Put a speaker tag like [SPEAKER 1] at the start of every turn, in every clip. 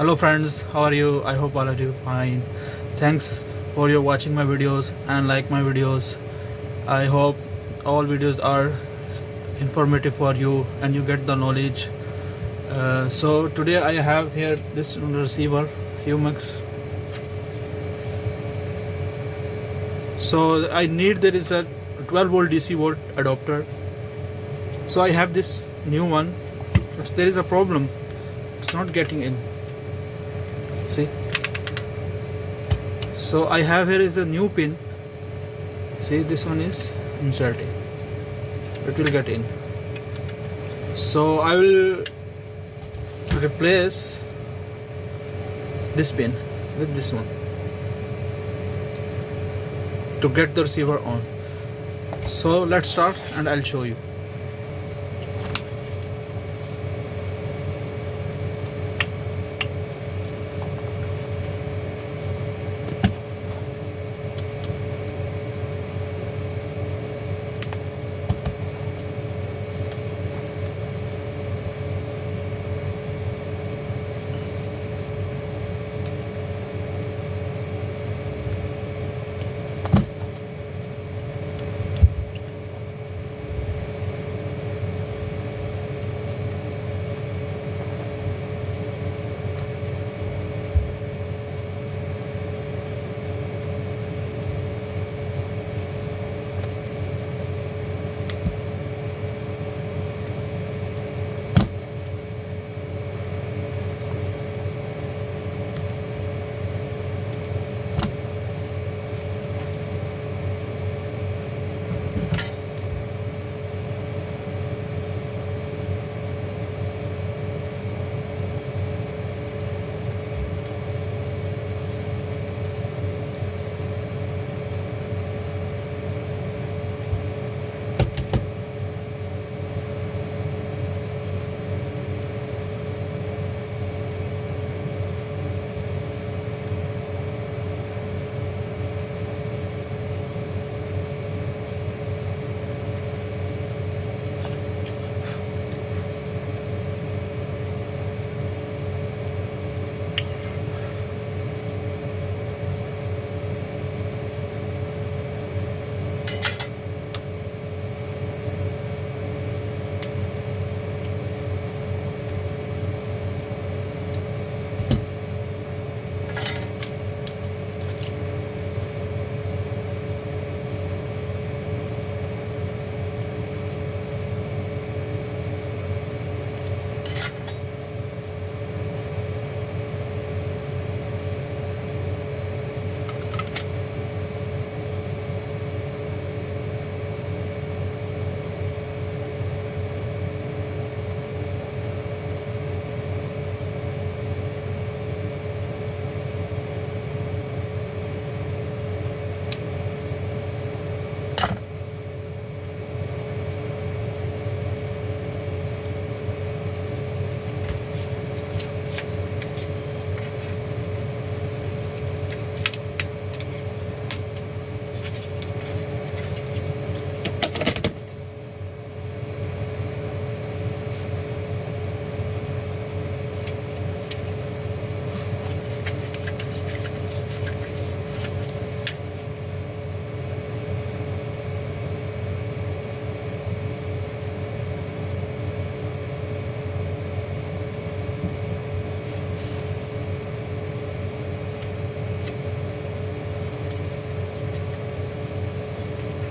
[SPEAKER 1] Hello friends, how are you? I hope all of you fine. Thanks for your watching my videos and like my videos. I hope all videos are informative for you and you get the knowledge. So today I have here this receiver Humux. So I need there is a 12 volt DC volt adapter. So I have this new one, but there is a problem. It's not getting in. See, so I have here is a new pin. See, this one is inserting, it will get in. So I will replace this pin with this one to get the receiver on. So let's start and I'll show you.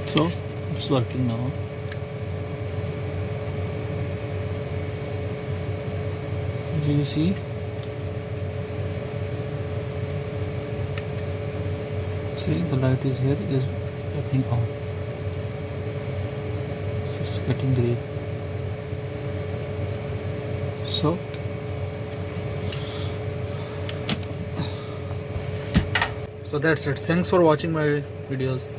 [SPEAKER 1] So it's working now. Do you see? See, the light is here, is getting on. It's getting green. So that's it. Thanks for watching my videos.